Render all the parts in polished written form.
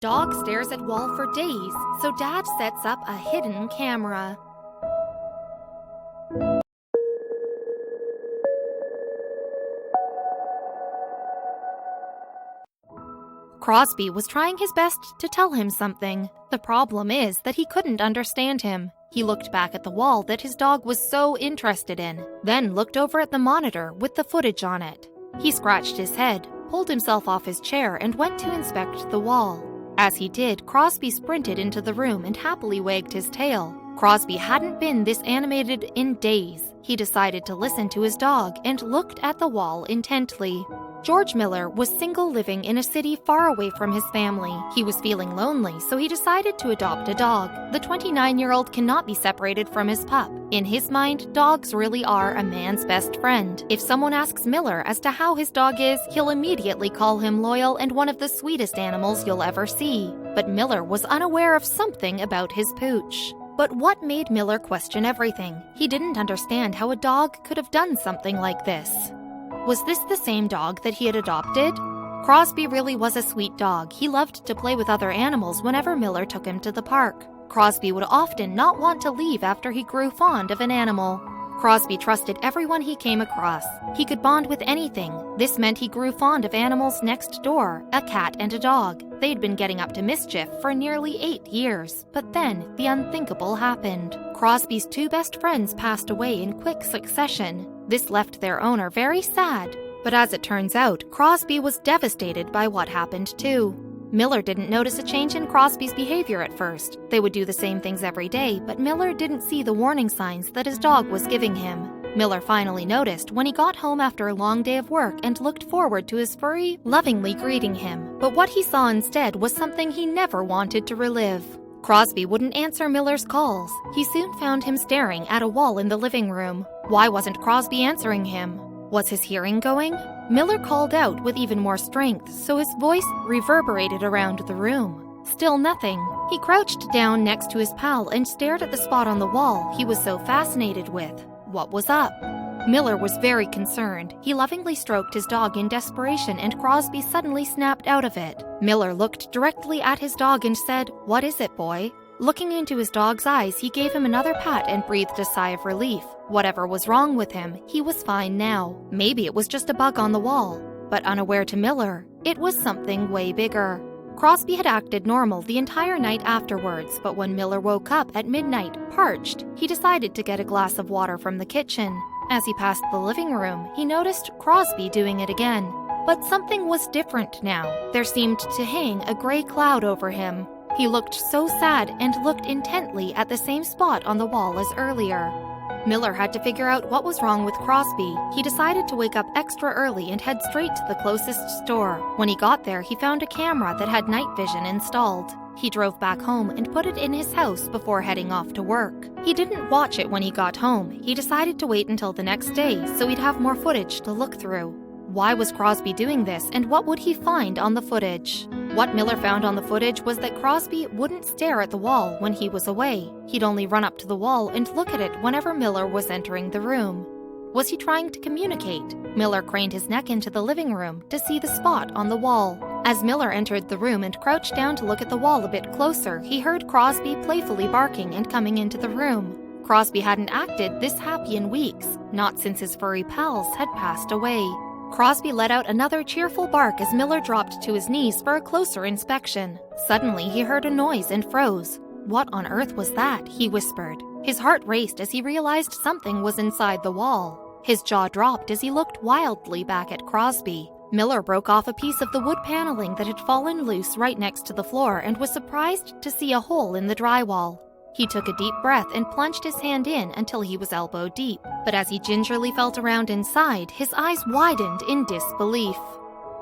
Dog stares at wall for days, so Dad sets up a hidden camera. Crosby was trying his best to tell him something. The problem is that he couldn't understand him. He looked back at the wall that his dog was so interested in, then looked over at the monitor with the footage on it. He scratched his head, pulled himself off his chair, and went to inspect the wall. As he did, Crosby sprinted into the room and happily wagged his tail. Crosby hadn't been this animated in days. He decided to listen to his dog and looked at the wall intently. George Miller was single, living in a city far away from his family. He was feeling lonely, so he decided to adopt a dog. The 29-year-old cannot be separated from his pup. In his mind, dogs really are a man's best friend. If someone asks Miller as to how his dog is, he'll immediately call him loyal and one of the sweetest animals you'll ever see. But Miller was unaware of something about his pooch. But what made Miller question everything? He didn't understand how a dog could have done something like this. Was this the same dog that he had adopted? Crosby really was a sweet dog. He loved to play with other animals whenever Miller took him to the park. Crosby would often not want to leave after he grew fond of an animal. Crosby trusted everyone he came across. He could bond with anything. This meant he grew fond of animals next door, a cat and a dog. They'd been getting up to mischief for nearly 8 years, but then the unthinkable happened. Crosby's 2 best friends passed away in quick succession. This left their owner very sad, but as it turns out, Crosby was devastated by what happened too. Miller didn't notice a change in Crosby's behavior at first. They would do the same things every day, but Miller didn't see the warning signs that his dog was giving him. Miller finally noticed when he got home after a long day of work and looked forward to his furry lovingly greeting him. But what he saw instead was something he never wanted to relive. Crosby wouldn't answer Miller's calls. He soon found him staring at a wall in the living room. Why wasn't Crosby answering him? Was his hearing going? Miller called out with even more strength, so his voice reverberated around the room. Still nothing. He crouched down next to his pal and stared at the spot on the wall he was so fascinated with. What was up? Miller was very concerned. He lovingly stroked his dog in desperation, and Crosby suddenly snapped out of it. Miller looked directly at his dog and said, "What is it, boy?" Looking into his dog's eyes, he gave him another pat and breathed a sigh of relief. Whatever was wrong with him, he was fine now. Maybe it was just a bug on the wall. But unaware to Miller, it was something way bigger. Crosby had acted normal the entire night afterwards, but when Miller woke up at midnight, parched, he decided to get a glass of water from the kitchen. As he passed the living room, he noticed Crosby doing it again. But something was different now. There seemed to hang a gray cloud over him. He looked so sad and looked intently at the same spot on the wall as earlier. Miller had to figure out what was wrong with Crosby. He decided to wake up extra early and head straight to the closest store. When he got there, he found a camera that had night vision installed. He drove back home and put it in his house before heading off to work. He didn't watch it when he got home. He decided to wait until the next day so he'd have more footage to look through. Why was Crosby doing this, and what would he find on the footage? What Miller found on the footage was that Crosby wouldn't stare at the wall when he was away. He'd only run up to the wall and look at it whenever Miller was entering the room. Was he trying to communicate? Miller craned his neck into the living room to see the spot on the wall. As Miller entered the room and crouched down to look at the wall a bit closer, he heard Crosby playfully barking and coming into the room. Crosby hadn't acted this happy in weeks, not since his furry pals had passed away. Crosby let out another cheerful bark as Miller dropped to his knees for a closer inspection. Suddenly, he heard a noise and froze. "What on earth was that?" he whispered. His heart raced as he realized something was inside the wall. His jaw dropped as he looked wildly back at Crosby. Miller broke off a piece of the wood paneling that had fallen loose right next to the floor and was surprised to see a hole in the drywall. He took a deep breath and plunged his hand in until he was elbow deep. But as he gingerly felt around inside, his eyes widened in disbelief.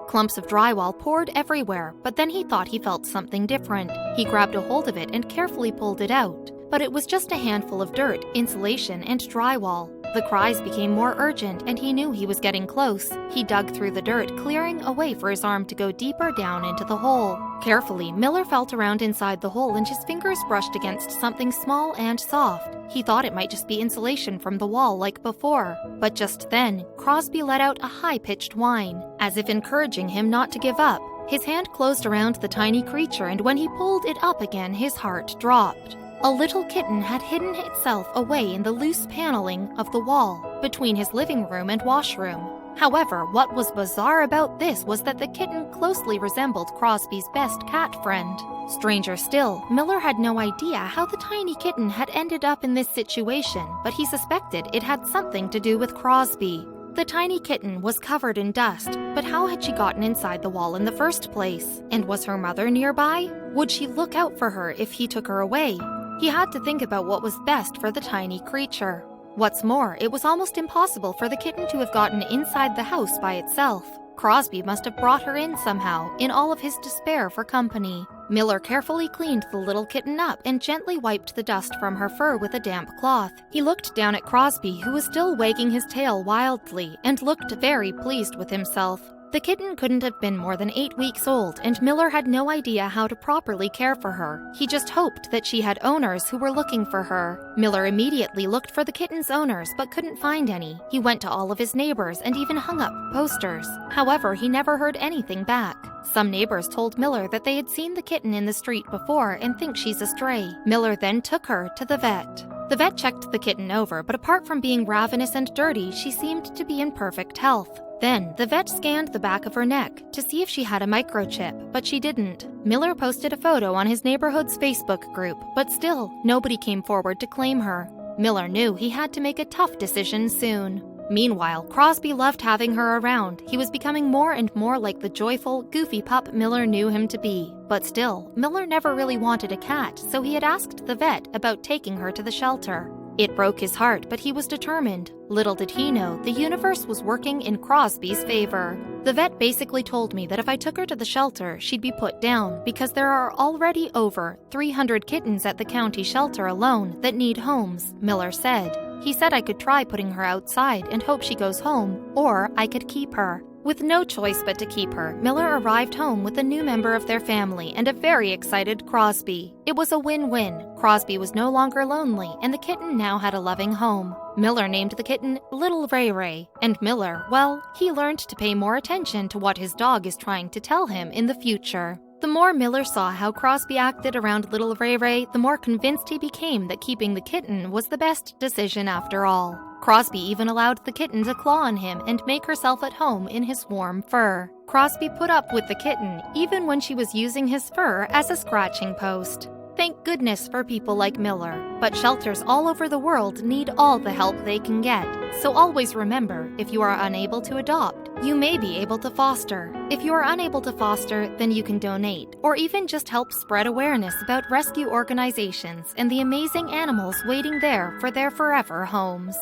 Clumps of drywall poured everywhere, but then he thought he felt something different. He grabbed a hold of it and carefully pulled it out. But it was just a handful of dirt, insulation, and drywall. The cries became more urgent, and he knew he was getting close. He dug through the dirt, clearing a way for his arm to go deeper down into the hole. Carefully, Miller felt around inside the hole, and his fingers brushed against something small and soft. He thought it might just be insulation from the wall like before. But just then, Crosby let out a high-pitched whine, as if encouraging him not to give up. His hand closed around the tiny creature, and when he pulled it up again, his heart dropped. A little kitten had hidden itself away in the loose paneling of the wall between his living room and washroom. However, what was bizarre about this was that the kitten closely resembled Crosby's best cat friend. Stranger still, Miller had no idea how the tiny kitten had ended up in this situation, but he suspected it had something to do with Crosby. The tiny kitten was covered in dust, but how had she gotten inside the wall in the first place? And was her mother nearby? Would she look out for her if he took her away? He had to think about what was best for the tiny creature. What's more, it was almost impossible for the kitten to have gotten inside the house by itself. Crosby must have brought her in somehow, in all of his despair for company. Miller carefully cleaned the little kitten up and gently wiped the dust from her fur with a damp cloth. He looked down at Crosby, who was still wagging his tail wildly, and looked very pleased with himself. The kitten couldn't have been more than 8 weeks old, and Miller had no idea how to properly care for her. He just hoped that she had owners who were looking for her. Miller immediately looked for the kitten's owners, but couldn't find any. He went to all of his neighbors and even hung up posters. However, he never heard anything back. Some neighbors told Miller that they had seen the kitten in the street before and think she's a stray. Miller then took her to the vet. The vet checked the kitten over, but apart from being ravenous and dirty, she seemed to be in perfect health. Then, the vet scanned the back of her neck to see if she had a microchip, but she didn't. Miller posted a photo on his neighborhood's Facebook group, but still, nobody came forward to claim her. Miller knew he had to make a tough decision soon. Meanwhile, Crosby loved having her around. He was becoming more and more like the joyful, goofy pup Miller knew him to be. But still, Miller never really wanted a cat, so he had asked the vet about taking her to the shelter. It broke his heart, but he was determined. Little did he know, the universe was working in Crosby's favor. The vet basically told me that if I took her to the shelter, she'd be put down because there are already over 300 kittens at the county shelter alone that need homes, Miller said. He said I could try putting her outside and hope she goes home, or I could keep her. With no choice but to keep her, Miller arrived home with a new member of their family and a very excited Crosby. It was a win-win. Crosby was no longer lonely, and the kitten now had a loving home. Miller named the kitten Little Ray Ray, and Miller, well, he learned to pay more attention to what his dog is trying to tell him in the future. The more Miller saw how Crosby acted around Little Ray Ray, the more convinced he became that keeping the kitten was the best decision after all. Crosby even allowed the kitten to claw on him and make herself at home in his warm fur. Crosby put up with the kitten even when she was using his fur as a scratching post. Thank goodness for people like Miller, but shelters all over the world need all the help they can get. So always remember, if you are unable to adopt, you may be able to foster. If you are unable to foster, then you can donate, or even just help spread awareness about rescue organizations and the amazing animals waiting there for their forever homes.